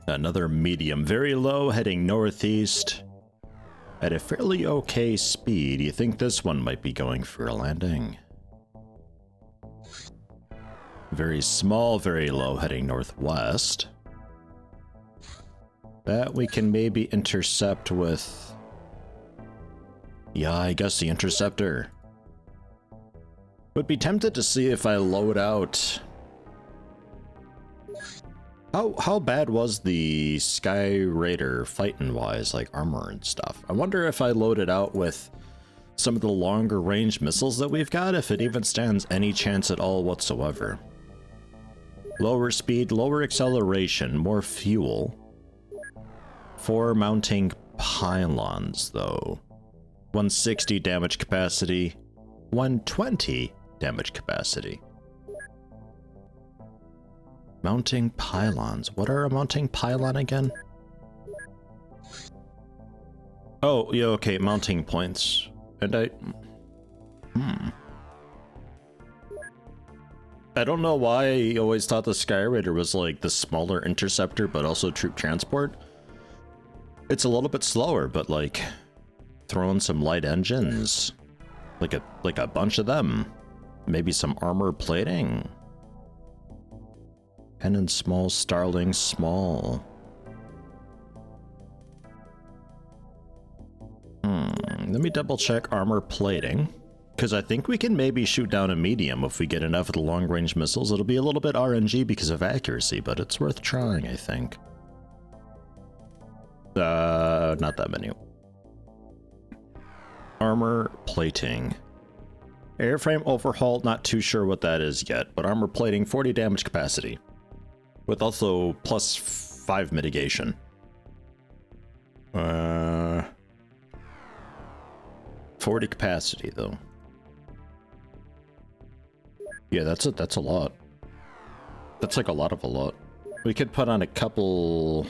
Another medium, very low, heading northeast at a fairly okay speed. You think this one might be going for a landing? Very small, very low, heading northwest. That we can maybe intercept with... Yeah, I guess the interceptor. Would be tempted to see if I load out... How bad was the Sky Raider fighting-wise, like armor and stuff? I wonder if I load it out with some of the longer range missiles that we've got, if it even stands any chance at all whatsoever. Lower speed, lower acceleration, more fuel. 4 mounting pylons, though. 160 damage capacity, 120 damage capacity. Mounting pylons. What are a mounting pylon again? Oh, yeah, okay, mounting points. And I don't know why I always thought the Sky Raider was like the smaller interceptor, but also troop transport. It's a little bit slower, but like throwing some light engines, like a bunch of them, maybe some armor plating. Cannon small, Starling small. Let me double check armor plating, because I think we can maybe shoot down a medium if we get enough of the long range missiles. It'll be a little bit RNG because of accuracy, but it's worth trying, I think. Not that many. Armor plating. Airframe overhaul, not too sure what that is yet, but armor plating, 40 damage capacity. With also +5 mitigation. 40 capacity though. Yeah, that's a lot. That's like a lot of a lot. We could put on a couple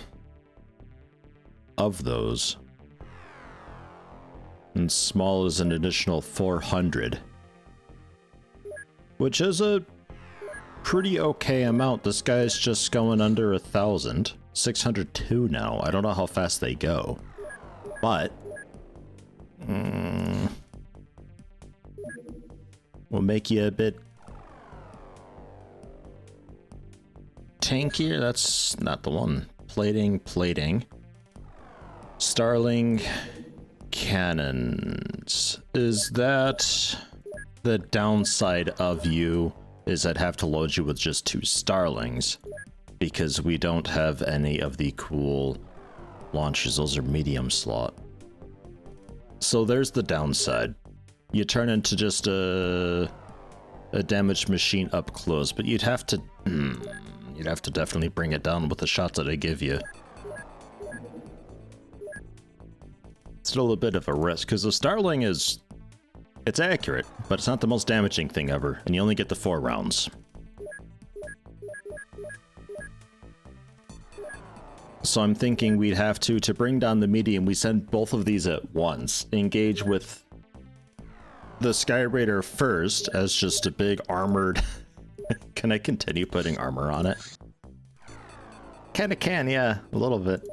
of those. And small is an additional 400. Which is a pretty okay amount. This guy's just going under 1,000. 602 now. I don't know how fast they go. But... will make you a bit... tankier? That's not the one. Plating. Starling cannons. Is that the downside of you? Is I'd have to load you with just 2 Starlings, because we don't have any of the cool launchers. Those are medium slot. So there's the downside. You turn into just a damaged machine up close, but you'd have to definitely bring it down with the shots that I give you. Still a bit of a risk, because the Starling is... it's accurate, but it's not the most damaging thing ever, and you only get the 4 rounds. So I'm thinking we'd have to bring down the medium, we send both of these at once. Engage with the Sky Raider first, as just a big armored... Can I continue putting armor on it? Kinda can, yeah, a little bit.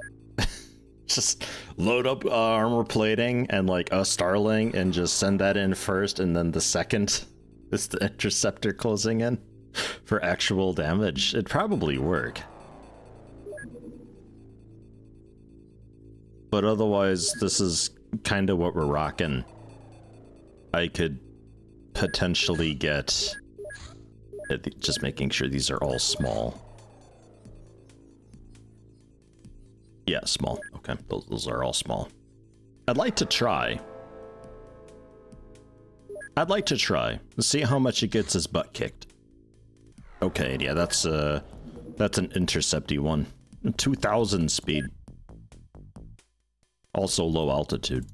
Just load up armor plating and like a Starling and just send that in first, and then the second is the interceptor closing in for actual damage. It'd probably work. But otherwise, this is kind of what we're rocking. I could potentially get... just making sure these are all small. Yeah, small. Okay, those are all small. I'd like to try. Let's see how much it gets his butt kicked. Okay, yeah, that's an intercepty one. 2,000 speed. Also low altitude.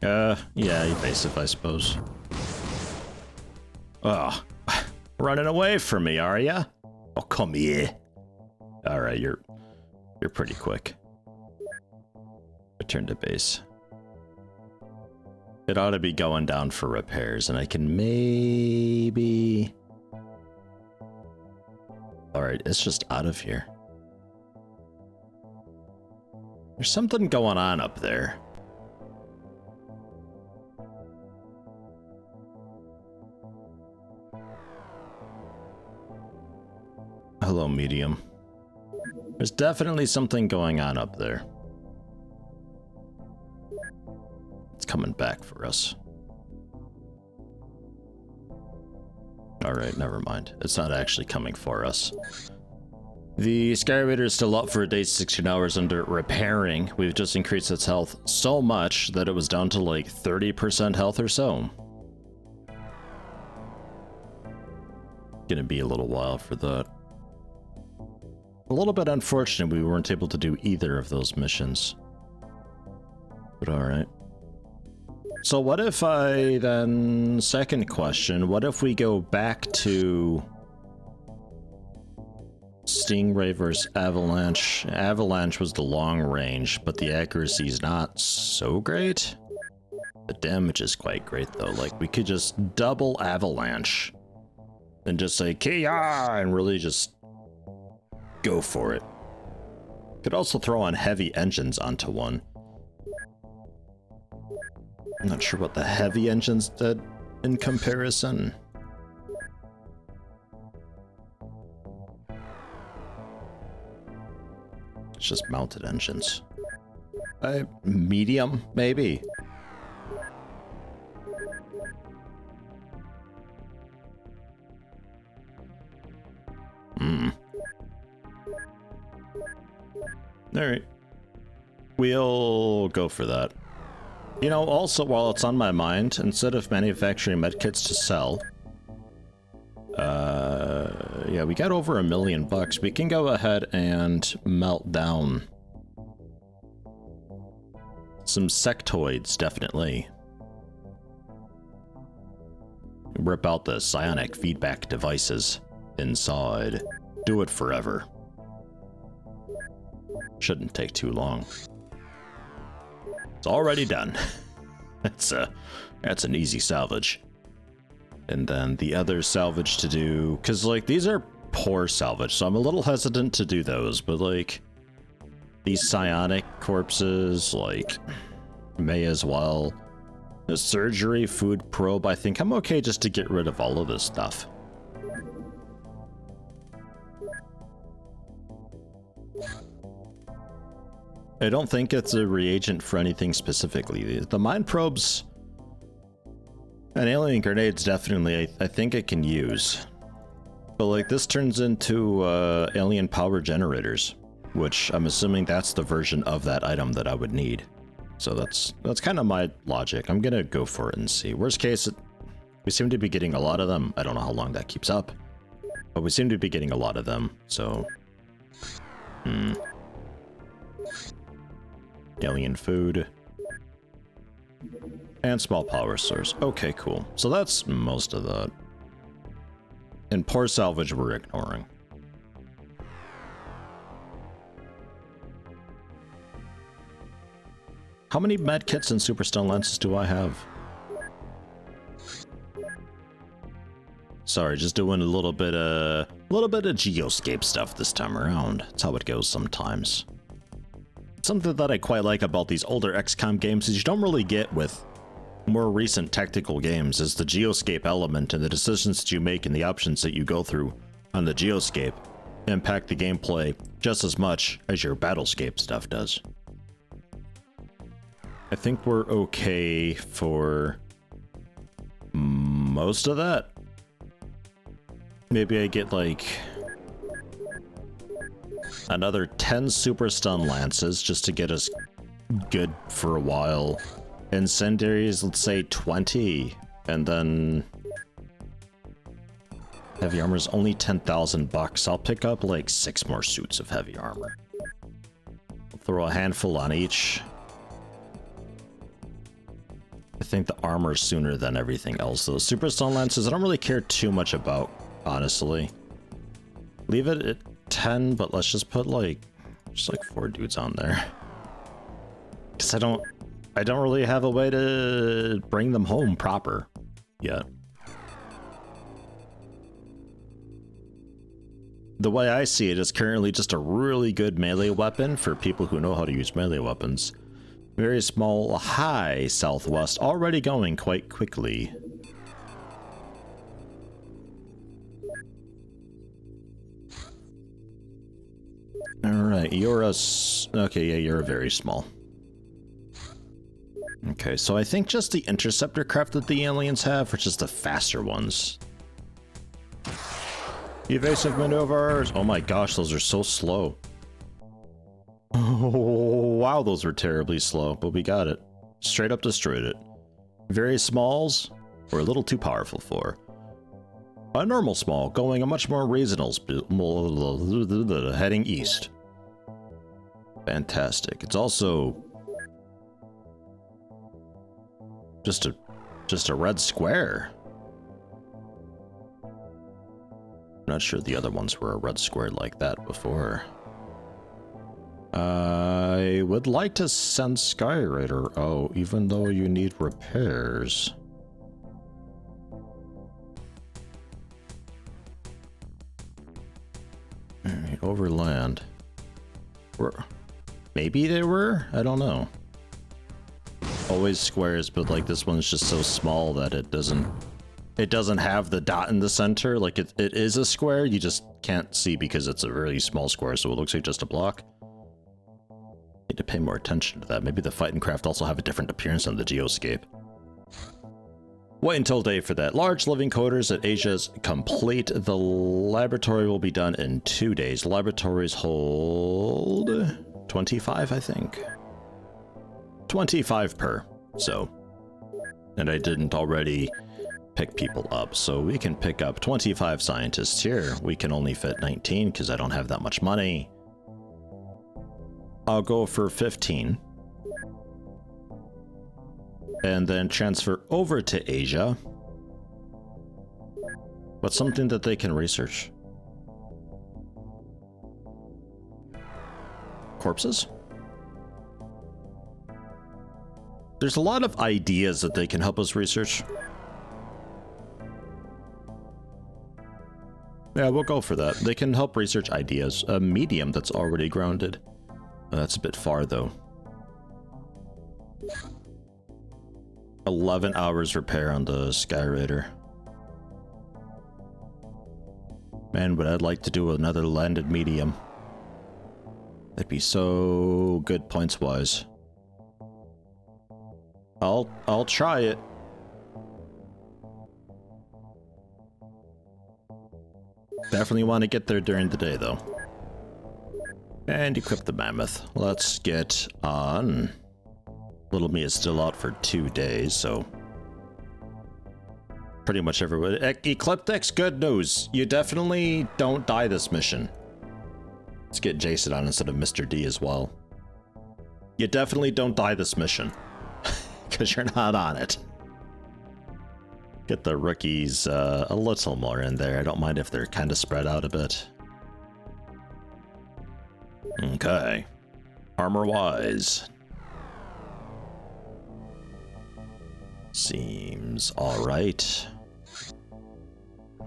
Yeah, evasive, I suppose. Ugh. Running away from me, are ya? Oh, come here. Alright, you're pretty quick. Return to base. It ought to be going down for repairs, and I can maybe... Alright, it's just out of here. There's something going on up there. Hello, medium. There's definitely something going on up there. It's coming back for us. Alright, never mind. It's not actually coming for us. The Skyraider is still up for a day 16 hours under repairing. We've just increased its health so much that it was down to like 30% health or so. Gonna be a little while for that. A little bit unfortunate we weren't able to do either of those missions. But alright. So what if I then, second question, what if we go back to Stingray versus Avalanche? Avalanche was the long range, but the accuracy is not so great. The damage is quite great though, like we could just double Avalanche and just say Kia and really just go for it. Could also throw on heavy engines onto one. I'm not sure what the heavy engines did in comparison. It's just mounted engines. Medium, maybe. Alright. We'll go for that. You know, also, while it's on my mind, instead of manufacturing medkits to sell, yeah, we got over $1 million bucks. We can go ahead and melt down some sectoids, definitely. Rip out the psionic feedback devices inside. Do it forever. Shouldn't take too long. It's already done. That's an easy salvage. And then the other salvage to do, because like these are poor salvage, so I'm a little hesitant to do those, but like these psionic corpses, like may as well. The surgery, food probe, I think I'm okay just to get rid of all of this stuff. I don't think it's a reagent for anything specifically. The mine probes and alien grenades definitely I think it can use. But like this turns into alien power generators, which I'm assuming that's the version of that item that I would need. So that's kind of my logic. I'm gonna go for it and see. Worst case, we seem to be getting a lot of them. I don't know how long that keeps up, but we seem to be getting a lot of them, so... Alien food. And small power source. Okay, cool. So that's most of that. And poor salvage we're ignoring. How many medkits and superstone lenses do I have? Sorry, just doing a little bit of Geoscape stuff this time around. That's how it goes sometimes. Something that I quite like about these older XCOM games is you don't really get with more recent tactical games is the Geoscape element, and the decisions that you make and the options that you go through on the Geoscape impact the gameplay just as much as your Battlescape stuff does. I think we're okay for most of that. Maybe I get like another 10 super stun lances just to get us good for a while. Incendiaries, let's say 20, and then heavy armor's only 10,000 bucks. I'll pick up like 6 more suits of heavy armor. I'll throw a handful on each. I think the armor sooner than everything else. Those super stun lances I don't really care too much about, honestly. Leave it at 10, but let's just put like just like 4 dudes on there, because I don't really have a way to bring them home proper yet. the way I see it is currently just a really good melee weapon for people who know how to use melee weapons. Very small, high southwest, already going quite quickly. Alright, you're a... Okay, yeah, you're very small. Okay, so I think just the interceptor craft that the aliens have are just the faster ones. Evasive maneuvers! Oh my gosh, those are so slow. Oh, wow, those were terribly slow, but we got it. Straight up destroyed it. Very smalls, we're a little too powerful for. A normal small, going a much more reasonable heading east. Fantastic. It's also just a red square. Not sure the other ones were a red square like that before. I would like to send Skyrider out, even though you need repairs. Alright, overland. Maybe they were? I don't know. Always squares, but like this one's just so small that it doesn't have the dot in the center. Like it is a square, you just can't see because it's a really small square, so it looks like just a block. Need to pay more attention to that. Maybe the fighting craft also have a different appearance on the Geoscape. Wait until day for that. Large living quarters at Asia's complete. The laboratory will be done in 2 days. Laboratories hold 25, I think. 25 per. So, and I didn't already pick people up, so we can pick up 25 scientists here. We can only fit 19 because I don't have that much money. I'll go for 15. And then transfer over to Asia. What's something that they can research? Corpses? There's a lot of ideas that they can help us research. Yeah, we'll go for that. They can help research ideas. A medium that's already grounded. Oh, that's a bit far, though. 11 hours repair on the Skyrider. Man, but I'd like to do another landed medium. That'd be so good points-wise. I'll try it. Definitely want to get there during the day, though. And equip the mammoth. Let's get on. Little me is still out for 2 days, so pretty much everybody. Ecliptics, good news. You definitely don't die this mission. Let's get Jason on instead of Mr. D as well. You definitely don't die this mission. Because you're not on it. Get the rookies a little more in there. I don't mind if they're kind of spread out a bit. Okay. Armor-wise. Seems alright.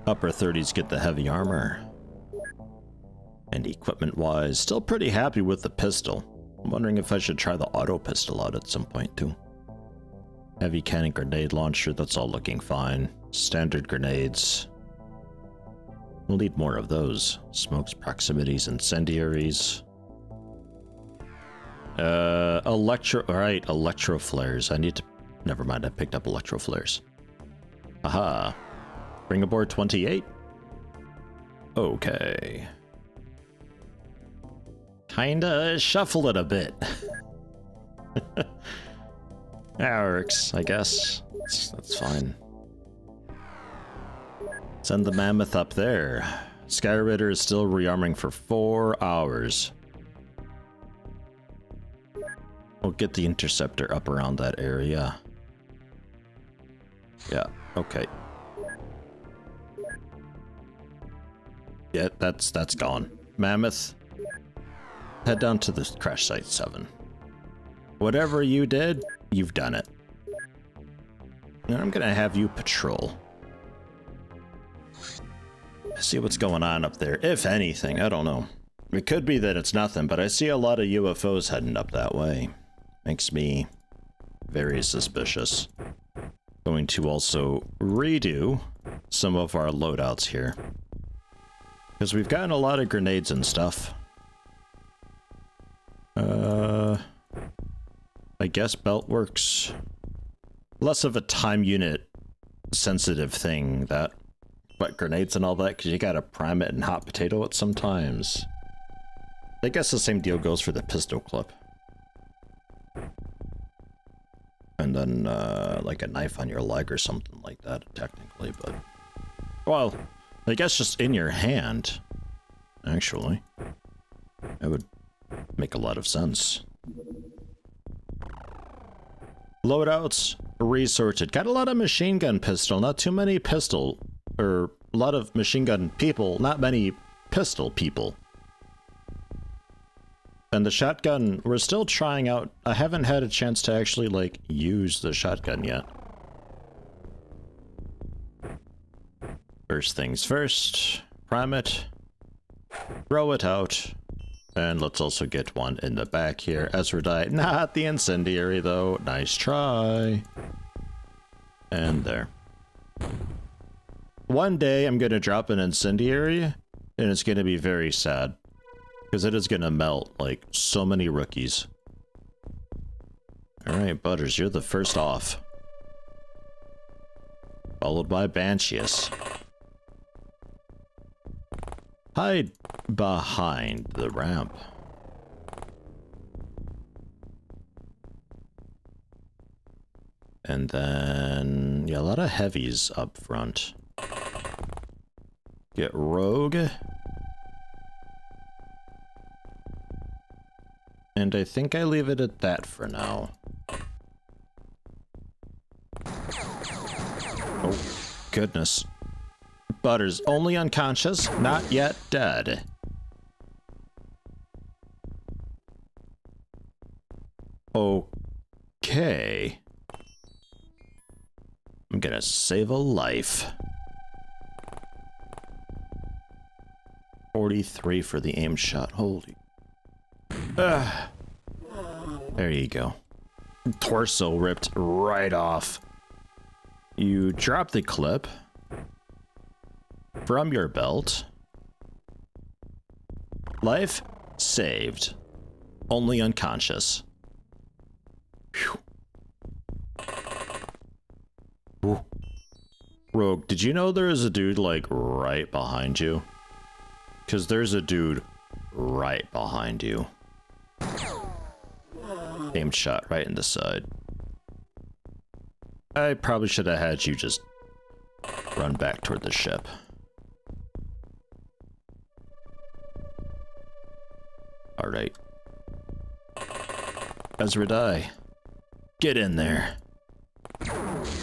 Upper 30s get the heavy armor. And equipment-wise, still pretty happy with the pistol. I'm wondering if I should try the auto pistol out at some point too. Heavy cannon grenade launcher, that's all looking fine. Standard grenades. We'll need more of those. Smokes, proximities, incendiaries. Alright, electro flares. I need to... Never mind, I picked up electro flares. Aha. Bring aboard 28. Okay. Kinda shuffle it a bit. That works, I guess. That's fine. Send the mammoth up there. Skyrider is still rearming for 4 hours. We'll get the interceptor up around that area. Yeah, okay. Yeah, that's gone. Mammoth, head down to the crash site 7. Whatever you did, you've done it. And I'm gonna have you patrol. See what's going on up there, if anything. I don't know. It could be that it's nothing, but I see a lot of UFOs heading up that way. Makes me very suspicious. Going to also redo some of our loadouts here, because we've gotten a lot of grenades and stuff. I guess belt works. Less of a time unit sensitive thing, that, but grenades and all that, because you gotta prime it and hot potato it sometimes. I guess the same deal goes for the pistol clip. And then, like a knife on your leg or something like that, technically, but... Well, I guess just in your hand, actually. That would make a lot of sense. Loadouts, resorted. Got a lot of machine gun pistol, not too many pistol, or a lot of machine gun people, not many pistol people. And the shotgun, we're still trying out. I haven't had a chance to actually, like, use the shotgun yet. First things first, prime it, throw it out, and let's also get one in the back here. Ezra died. Not the incendiary, though. Nice try. And there. One day I'm going to drop an incendiary, and it's going to be very sad. Because it is going to melt, like, so many rookies. Alright, Butters, you're the first off. Followed by Banshees. Hide behind the ramp. And then, yeah, a lot of heavies up front. Get Rogue. And I think I leave it at that for now. Oh, goodness. Butters, only unconscious, not yet dead. Okay. I'm gonna save a life. 43 for the aim shot, holy. There you go. Torso ripped right off. You drop the clip from your belt. Life saved. Only unconscious. Whew. Ooh. Rogue, did you know there is a dude like right behind you? Because there's a dude right behind you. Aimed shot right in the side. I probably should have had you just run back toward the ship. Alright. Ezra die. Get in there.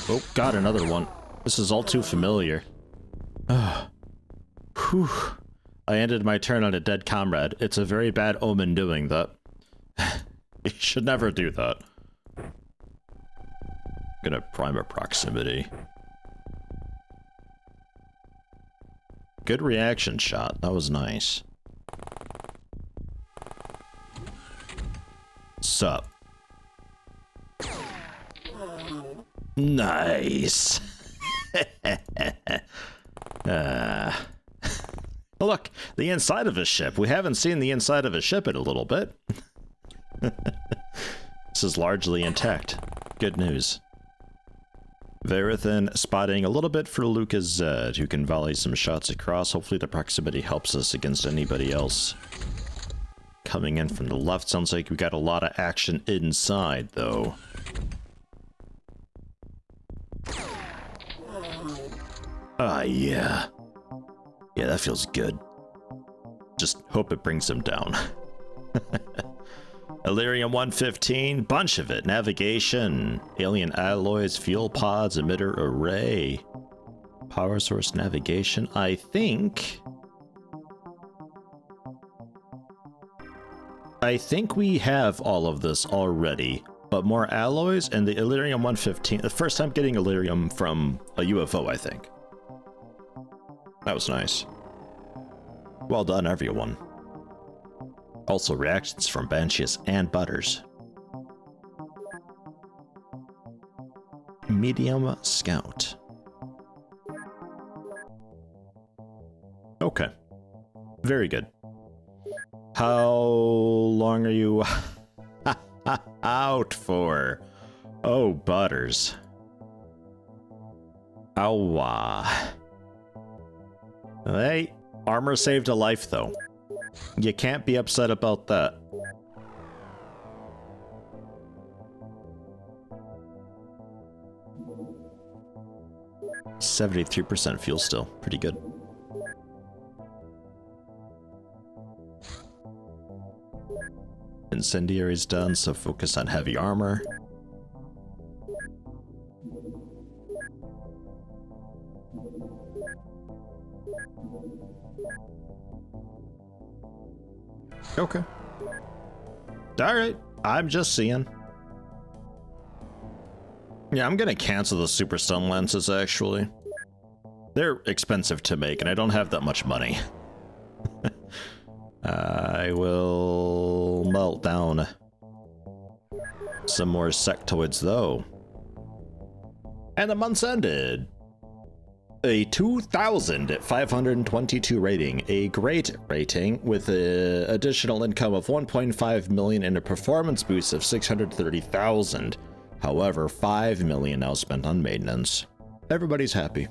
Oh, got another one. This is all too familiar. Whew. I ended my turn on a dead comrade. It's a very bad omen doing that. You should never do that. Gonna prime a proximity. Good reaction shot. That was nice. Sup? Nice. Look, the inside of a ship. We haven't seen the inside of a ship in a little bit. This is largely intact. Good news. Verithan spotting a little bit for Lucas Z, who can volley some shots across. Hopefully the proximity helps us against anybody else. Coming in from the left, sounds like we got a lot of action inside, though. Ah, yeah. Yeah, that feels good. Just hope it brings them down. Illyrium 115, bunch of it. Navigation, alien alloys, fuel pods, emitter array. Power source navigation, I think we have all of this already, but more alloys and the Illyrium 115. The first time getting Illyrium from a UFO, I think. That was nice. Well done, everyone. Also reactions from Banshees and Butters. Medium Scout. Okay. Very good. How long are you out for? Oh, Butters. Ow. Hey, armor saved a life, though. You can't be upset about that. %73% fuel still. Pretty good. Incendiary's done, so focus on heavy armor. Okay. Alright, I'm just seeing. Yeah, I'm gonna cancel the super stun lenses, actually. They're expensive to make, and I don't have that much money. I will melt down some more sectoids, though. And the month's ended. A 2,522 rating, a great rating with an additional income of 1.5 million and a performance boost of 630,000. However, 5 million now spent on maintenance. Everybody's happy.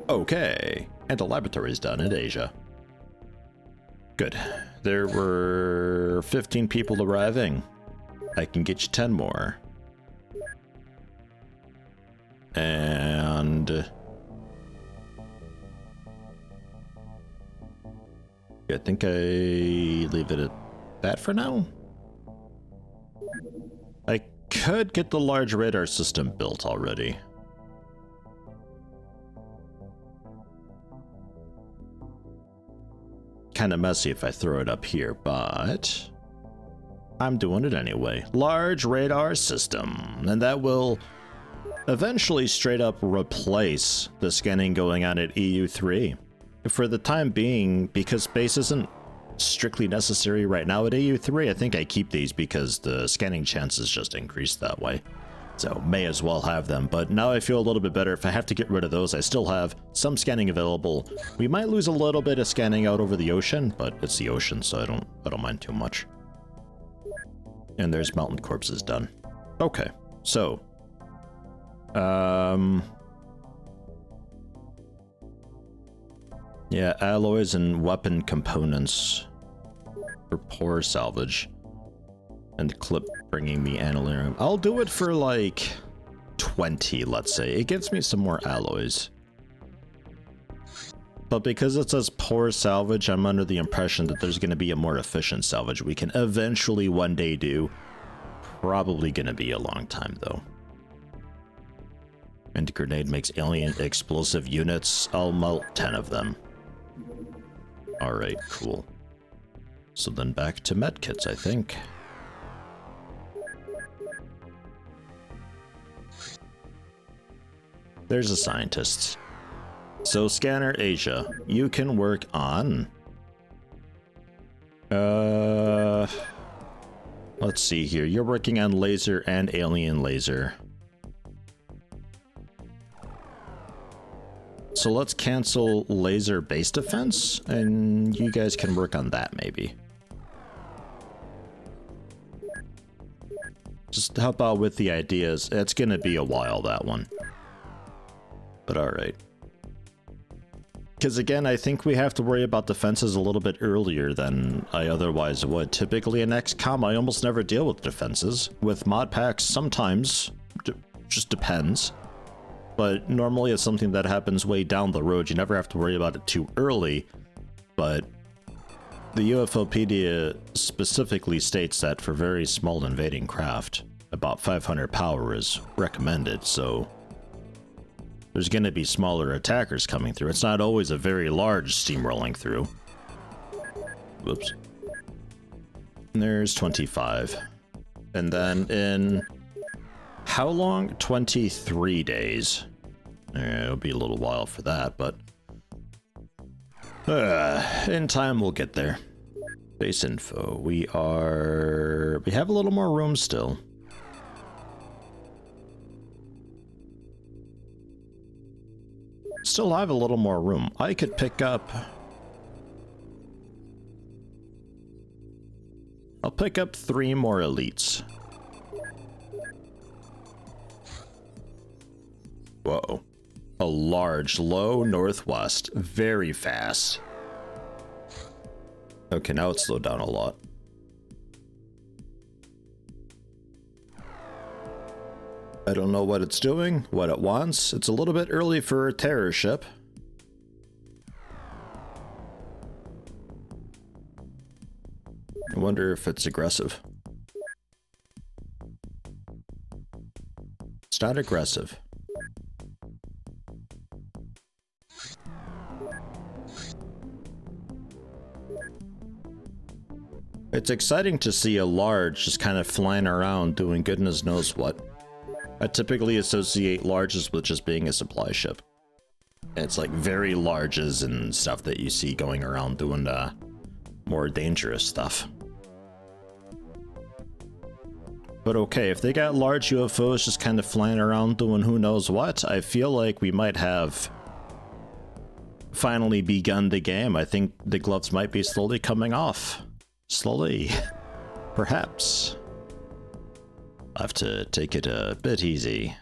Okay, and the laboratory's done in Asia. Good. There were 15 people arriving. I can get you 10 more. And I think I leave it at that for now. I could get the large radar system built already. Kind of messy if I throw it up here, but I'm doing it anyway. Large radar system, and that will eventually straight up replace the scanning going on at EU3. For the time being, because space isn't strictly necessary right now at EU3, I think I keep these because the scanning chances just increase that way. So may as well have them, but now I feel a little bit better. If I have to get rid of those, I still have some scanning available. We might lose a little bit of scanning out over the ocean, but it's the ocean, so I don't mind too much. And there's mountain corpses done. Okay, so yeah, alloys and weapon components for poor salvage. And clip bringing me anilarium. I'll do it for like 20, let's say. It gives me some more alloys. But because it says poor salvage, I'm under the impression that there's going to be a more efficient salvage we can eventually one day do. Probably going to be a long time, though. And grenade makes alien explosive units. I'll melt 10 of them. Alright, cool. So then back to medkits, I think. There's a scientist. So Scanner Asia, you can work on... let's see here. You're working on laser and alien laser. So let's cancel laser base defense, and you guys can work on that maybe. Just help out with the ideas. It's gonna be a while, that one. But alright. Because again, I think we have to worry about defenses a little bit earlier than I otherwise would. Typically in XCOM, I almost never deal with defenses. With mod packs, sometimes. Just depends. But normally it's something that happens way down the road. You never have to worry about it too early. But the UFOpedia specifically states that for very small invading craft, about 500 power is recommended, so there's going to be smaller attackers coming through. It's not always a very large steamrolling through. Whoops. And there's 25. And then in how long? 23 days. It'll be a little while for that, but In time we'll get there. Base info. We have a little more room still. Still have a little more room. I could pick up... I'll pick up 3 more elites. Whoa. A large, low northwest. Very fast. Okay, now it's slowed down a lot. I don't know what it's doing, what it wants. It's a little bit early for a terror ship. I wonder if it's aggressive. It's not aggressive. It's exciting to see a large just kind of flying around doing goodness knows what. I typically associate larges with just being a supply ship. It's like very larges and stuff that you see going around doing more dangerous stuff. But okay, if they got large UFOs just kind of flying around doing who knows what, I feel like we might have finally begun the game. I think the gloves might be slowly coming off. Slowly. Perhaps. I have to take it a bit easy.